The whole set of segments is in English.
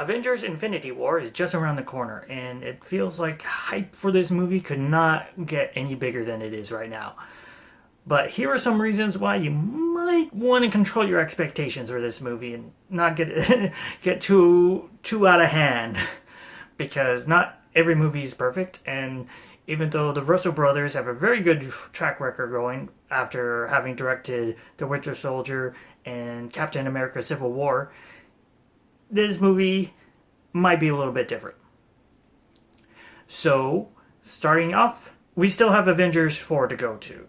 Avengers Infinity War is just around the corner, and it feels like hype for this movie could not get any bigger than it is right now. But here are some reasons why you might want to control your expectations for this movie and not get get too out of hand, because not every movie is perfect, and even though the Russo brothers have a very good track record going after having directed The Winter Soldier and Captain America Civil War, this movie might be a little bit different. So, starting off, we still have Avengers 4 to go through.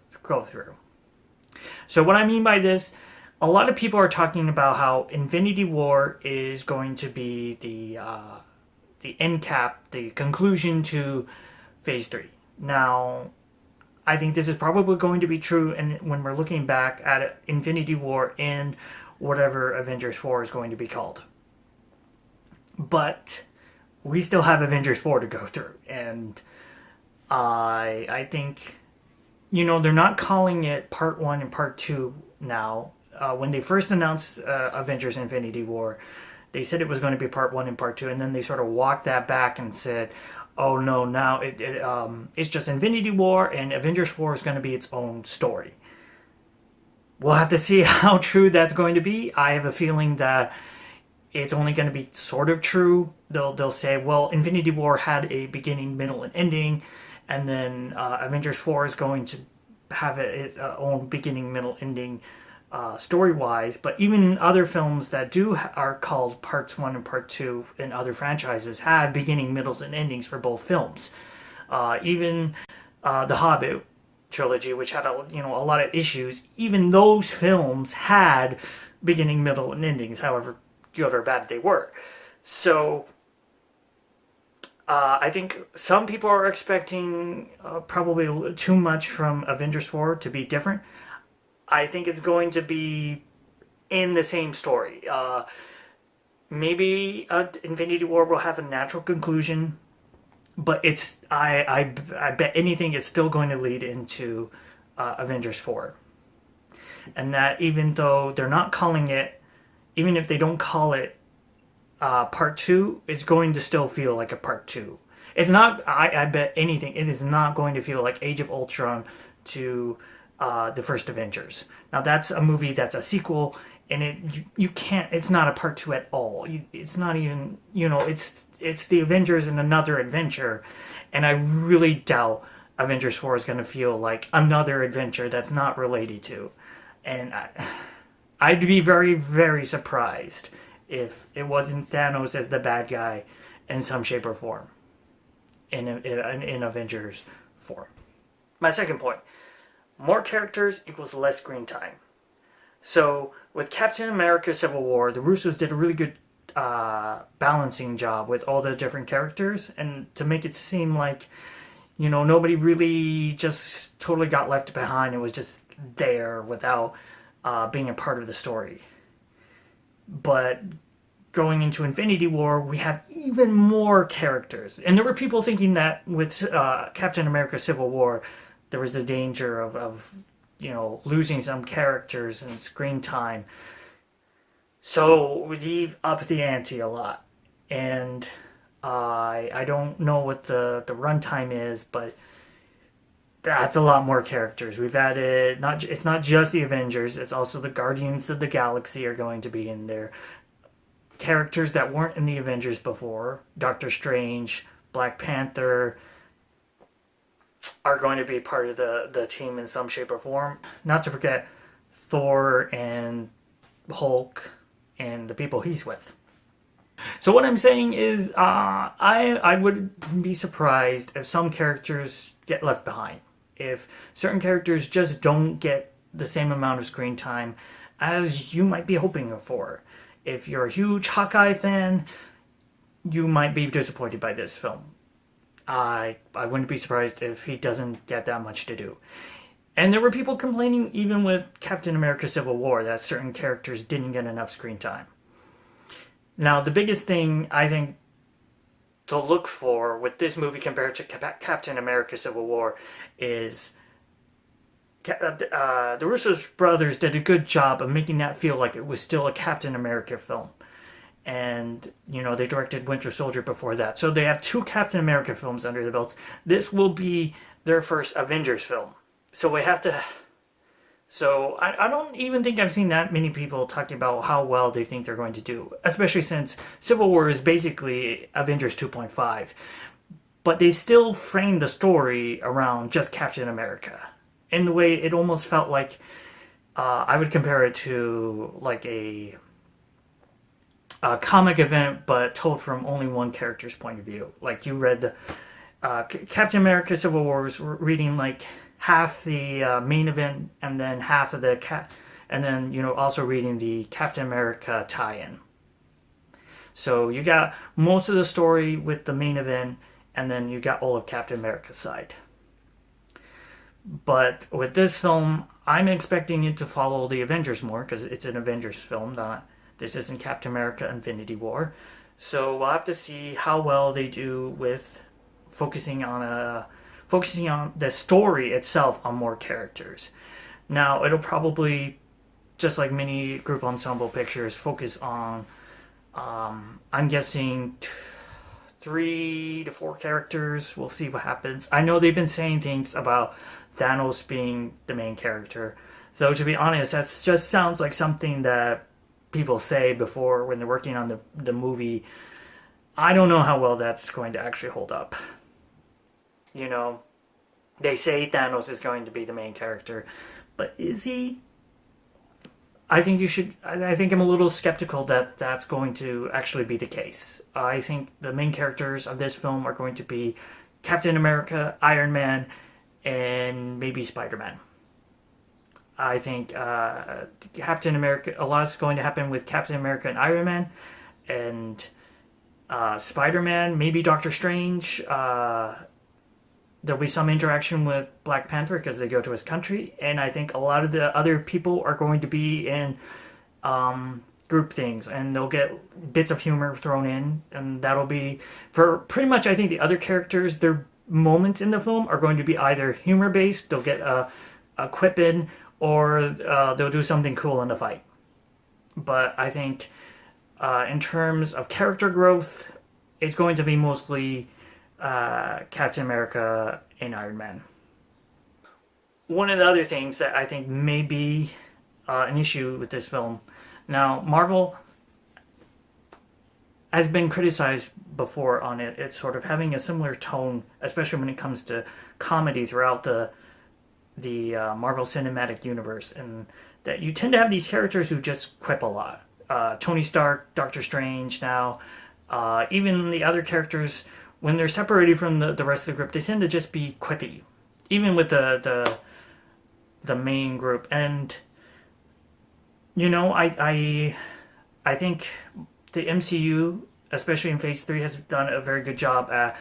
So what I mean by this, a lot of people are talking about how Infinity War is going to be the end cap, the conclusion to Phase 3. Now, I think this is probably going to be true, and when we're looking back at Infinity War and whatever Avengers 4 is going to be called. But we still have Avengers 4 to go through, and I think, they're not calling it Part 1 and Part 2 now. When they first announced Avengers Infinity War, they said it was going to be Part 1 and Part 2, and then they sort of walked that back and said, oh no, now it's just Infinity War, and Avengers 4 is going to be its own story. We'll have to see how true that's going to be. I have a feeling that it's only going to be sort of true. They'll say, well, Infinity War had a beginning, middle, and ending, and then Avengers 4 is going to have its own beginning, middle, ending story-wise. But even other films that are called Parts 1 and Part 2 in other franchises have beginning, middles, and endings for both films. Even The Hobbit trilogy, which had a lot of issues, even those films had beginning, middle, and endings, however good or bad they were. So I think some people are expecting probably too much from Avengers 4 to be different. I think it's going to be in the same story. Maybe Infinity War will have a natural conclusion, but I bet anything it's still going to lead into Avengers 4. And that even though they're not calling it, even if they don't call it Part 2, it's going to still feel like a Part 2. It's not, I bet anything, it is not going to feel like Age of Ultron to the first Avengers. Now that's a movie that's a sequel, and you can't, it's not a Part 2 at all. It's not even, it's the Avengers in another adventure, and I really doubt Avengers 4 is going to feel like another adventure that's not related to. And I'd be very, very surprised if it wasn't Thanos as the bad guy in some shape or form in Avengers 4. My second point, more characters equals less screen time. So with Captain America Civil War, the Russos did a really good balancing job with all the different characters, and to make it seem like, nobody really just totally got left behind. It was just there without being a part of the story. But going into Infinity War, we have even more characters. And there were people thinking that with Captain America Civil War, there was the danger of losing some characters and screen time. So we upped the ante a lot. And I don't know what the runtime is, but that's a lot more characters. We've added, it's not just the Avengers, it's also the Guardians of the Galaxy are going to be in there. Characters that weren't in the Avengers before, Doctor Strange, Black Panther, are going to be part of the team in some shape or form. Not to forget Thor and Hulk and the people he's with. So what I'm saying is, I would be surprised if some characters get left behind. If certain characters just don't get the same amount of screen time as you might be hoping for. If you're a huge Hawkeye fan, you might be disappointed by this film. I wouldn't be surprised if he doesn't get that much to do. And there were people complaining, even with Captain America Civil War, that certain characters didn't get enough screen time. Now, the biggest thing I think to look for with this movie compared to Captain America Civil War is the Russo brothers did a good job of making that feel like it was still a Captain America film. and they directed Winter Soldier before that. So they have two Captain America films under the belts. This will be their first Avengers film. So we have to. So I don't even think I've seen that many people talking about how well they think they're going to do, especially since Civil War is basically Avengers 2.5. But they still frame the story around just Captain America. In the way it almost felt like I would compare it to like a comic event, but told from only one character's point of view. Like you read the Captain America Civil War was reading like half the main event and then half of the and then also reading the Captain America tie-in. So you got most of the story with the main event, and then you got all of Captain America's side. But with this film, I'm expecting it to follow the Avengers more because it's an Avengers film. This isn't Captain America Infinity War. So we'll have to see how well they do with focusing on the story itself on more characters. Now, it'll probably, just like many group ensemble pictures, focus on, I'm guessing, 3 to 4 characters. We'll see what happens. I know they've been saying things about Thanos being the main character. Though, to be honest, that just sounds like something that people say before when they're working on the movie. I don't know how well that's going to actually hold up. They say Thanos is going to be the main character, but is he? I think I'm a little skeptical that that's going to actually be the case. I think the main characters of this film are going to be Captain America, Iron Man, and maybe Spider-Man. I think Captain America, a lot's going to happen with Captain America and Iron Man, and Spider-Man, maybe Doctor Strange. There'll be some interaction with Black Panther because they go to his country, and I think a lot of the other people are going to be in group things, and they'll get bits of humor thrown in, and that'll be for pretty much. I think the other characters, their moments in the film are going to be either humor based, they'll get a quip in, or they'll do something cool in the fight. But I think in terms of character growth, it's going to be mostly Captain America and Iron Man. One of the other things that I think may be an issue with this film. Now, Marvel has been criticized before on it's sort of having a similar tone, especially when it comes to comedy throughout the Marvel Cinematic Universe, and that you tend to have these characters who just quip a lot. Tony Stark, Doctor Strange now, even the other characters, when they're separated from the rest of the group, they tend to just be quippy, even with the main group. And I think the MCU, especially in Phase 3, has done a very good job at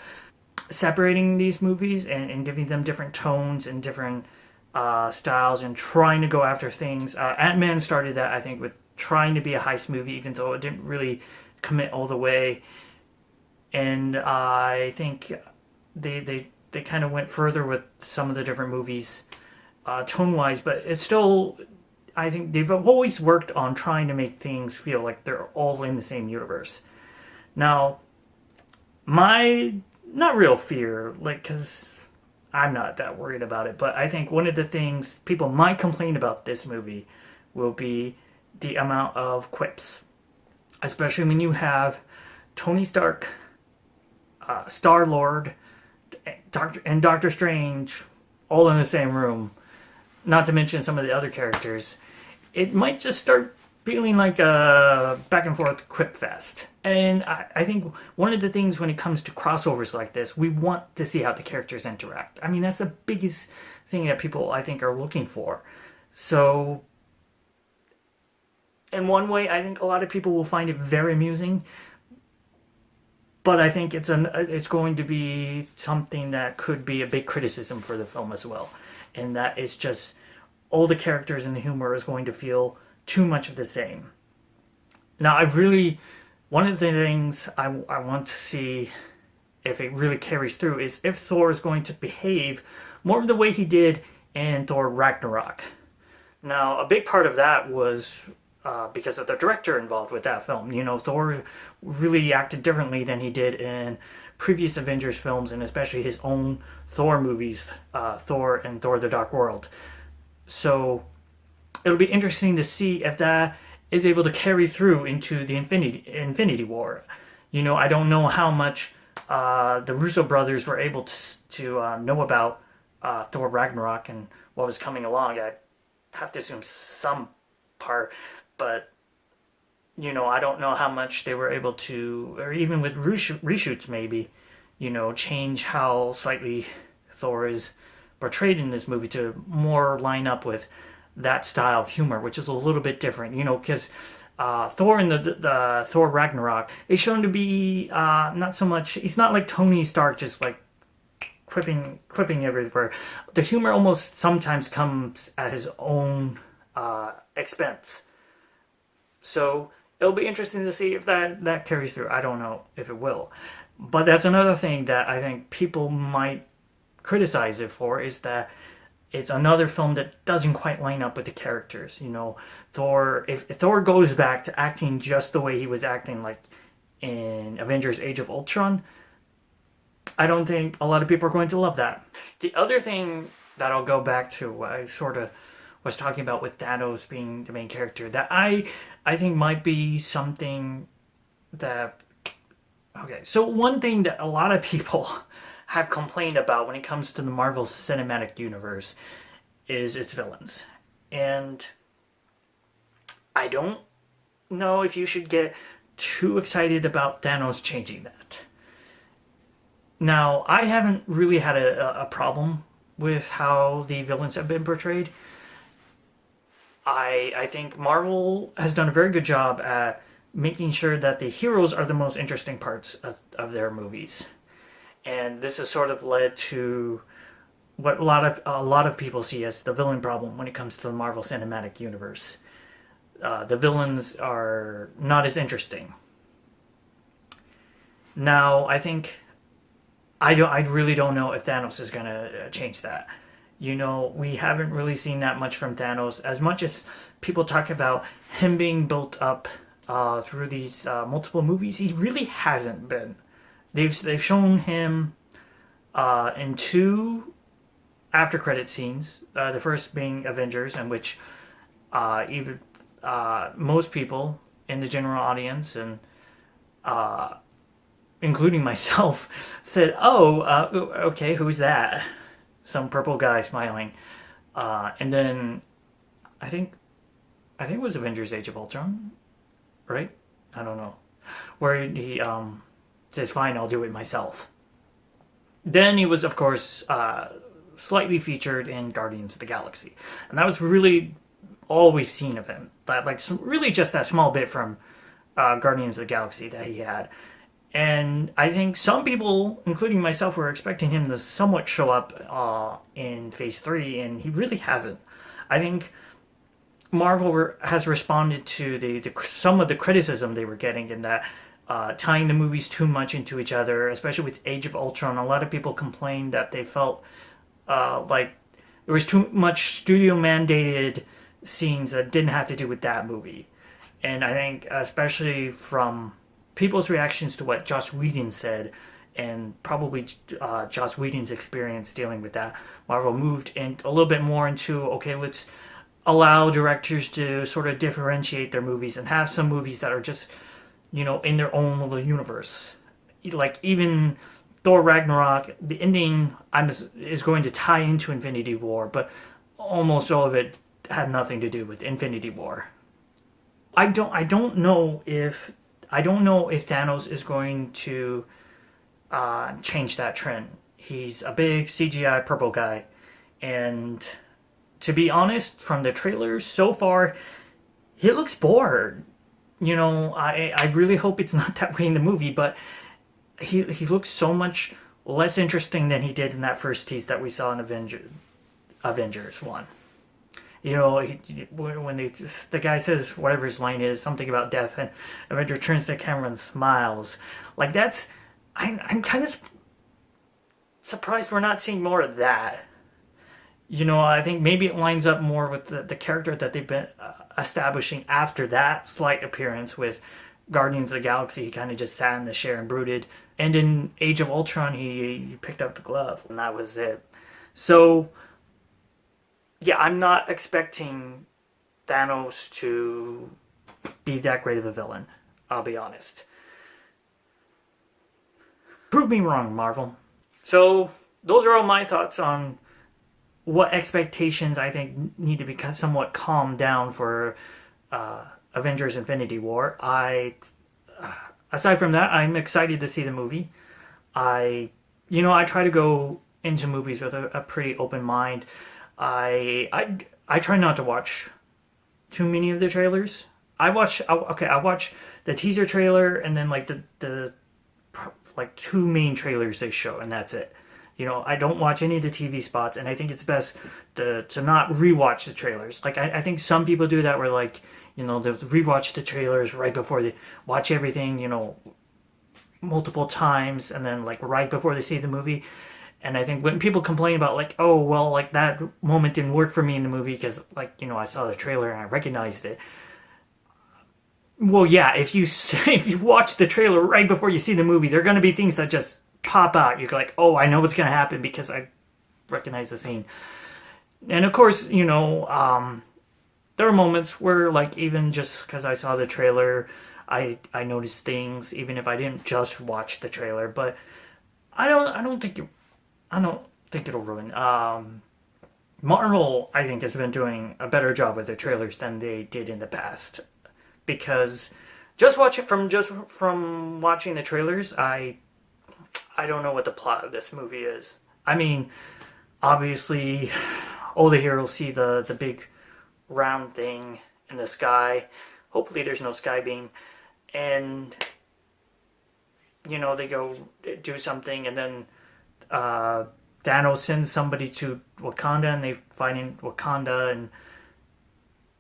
separating these movies and giving them different tones and different styles and trying to go after things. Ant-Man started that, I think, with trying to be a heist movie, even though it didn't really commit all the way. And I think they kind of went further with some of the different movies tone-wise, but it's still, I think they've always worked on trying to make things feel like they're all in the same universe. Now, my not real fear, because I'm not that worried about it, but I think one of the things people might complain about this movie will be the amount of quips, especially when you have Tony Stark, Star-Lord, and Doctor Strange all in the same room, not to mention some of the other characters. It might just start feeling like a back and forth quip fest. And I think one of the things when it comes to crossovers like this, we want to see how the characters interact. I mean, that's the biggest thing that people, I think, are looking for. So, in one way, I think a lot of people will find it very amusing. But I think it's going to be something that could be a big criticism for the film as well. And that is just all the characters and the humor is going to feel too much of the same. Now, one of the things I want to see if it really carries through is if Thor is going to behave more of the way he did in Thor Ragnarok. Now, a big part of that was because of the director involved with that film. Thor really acted differently than he did in previous Avengers films, and especially his own Thor movies, Thor and Thor: The Dark World. So it'll be interesting to see if that is able to carry through into the Infinity War. I don't know how much the Russo brothers were able to know about Thor Ragnarok and what was coming along. I have to assume some part, but I don't know how much they were able to, or even with reshoots maybe, change how slightly Thor is portrayed in this movie to more line up with that style of humor, which is a little bit different, because Thor in the Thor Ragnarok is shown to be not so much. He's not like Tony Stark, just like quipping everywhere. The humor almost sometimes comes at his own expense. So it'll be interesting to see if that carries through. I don't know if it will, but that's another thing that I think people might criticize it for, is that it's another film that doesn't quite line up with the characters. Thor, if Thor goes back to acting just the way he was acting like in Avengers Age of Ultron, I don't think a lot of people are going to love that. The other thing that I'll go back to, what I sort of was talking about with Thanos being the main character, that I think might be something that... Okay, so one thing that a lot of people have complained about when it comes to the Marvel Cinematic Universe is its villains. And I don't know if you should get too excited about Thanos changing that. Now, I haven't really had a problem with how the villains have been portrayed. I think Marvel has done a very good job at making sure that the heroes are the most interesting parts of their movies. And this has sort of led to what a lot of people see as the villain problem when it comes to the Marvel Cinematic Universe. The villains are not as interesting. Now, I really don't know if Thanos is going to change that. We haven't really seen that much from Thanos. As much as people talk about him being built up through these multiple movies, he really hasn't been. They've shown him in 2 after credit scenes. The first being Avengers, in which even most people in the general audience, and including myself, said, "Oh, okay, who's that?" Some purple guy smiling, and then I think it was Avengers: Age of Ultron, right? I don't know, where he says, "Fine, I'll do it myself." Then he was, of course, slightly featured in Guardians of the Galaxy, and that was really all we've seen of him. Really just that small bit from Guardians of the Galaxy that he had. And I think some people, including myself, were expecting him to somewhat show up in Phase 3, and he really hasn't. I think Marvel has responded to some of the criticism they were getting in that tying the movies too much into each other, especially with Age of Ultron. A lot of people complained that they felt like there was too much studio-mandated scenes that didn't have to do with that movie. And I think, especially from people's reactions to what Joss Whedon said, and probably Joss Whedon's experience dealing with that, Marvel moved in a little bit more into, okay, let's allow directors to sort of differentiate their movies and have some movies that are just, in their own little universe. Like even Thor Ragnarok, the ending is going to tie into Infinity War, but almost all of it had nothing to do with Infinity War. I don't know if Thanos is going to change that trend. He's a big CGI purple guy, and to be honest, from the trailers so far, he looks bored. I really hope it's not that way in the movie, but he looks so much less interesting than he did in that first tease that we saw in Avengers 1. When the guy says whatever his line is, something about death, and Avenger turns to the camera and smiles. Like I'm kind of surprised we're not seeing more of that. I think maybe it lines up more with the character that they've been establishing after that slight appearance with Guardians of the Galaxy. He kind of just sat in the chair and brooded. And in Age of Ultron, he picked up the glove, and that was it. So, yeah, I'm not expecting Thanos to be that great of a villain. I'll be honest. Prove me wrong, Marvel. So, those are all my thoughts on what expectations I think need to be somewhat calmed down for Avengers Infinity War. Aside from that, I'm excited to see the movie. I try to go into movies with a pretty open mind. I try not to watch too many of the trailers. I watch the teaser trailer and then like the like two main trailers they show, and that's it. I don't watch any of the TV spots, and I think it's best to not rewatch the trailers. Like, I think some people do that where, like, they'll rewatch the trailers right before they watch everything, multiple times, and then, like, right before they see the movie. And I think when people complain about, like, oh, well, like, that moment didn't work for me in the movie because, like, I saw the trailer and I recognized it. Well, yeah, if you watch the trailer right before you see the movie, there are going to be things that just pop out. You're like, oh, I know what's going to happen because I recognize the scene. And of course, there are moments where, like, even just because I saw the trailer, I noticed things, even if I didn't just watch the trailer. But I don't think it'll ruin. Marvel, I think, has been doing a better job with their trailers than they did in the past, because just from watching the trailers, I don't know what the plot of this movie is. I mean, obviously, all the heroes see the big round thing in the sky. Hopefully there's no sky beam. And, they go do something, and then Thanos sends somebody to Wakanda, and they fight in Wakanda. And,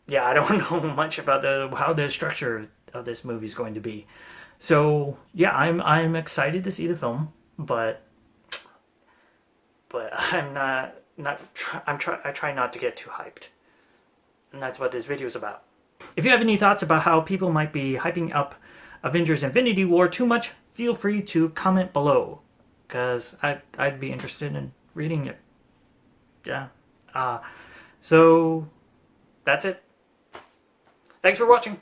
yeah, I don't know much about how the structure of this movie is going to be. So, yeah, I'm excited to see the film. But I'm I try not to get too hyped. And that's what this video is about. If you have any thoughts about how people might be hyping up Avengers Infinity War too much, feel free to comment below, because I'd be interested in reading it. Yeah. So that's it. Thanks for watching.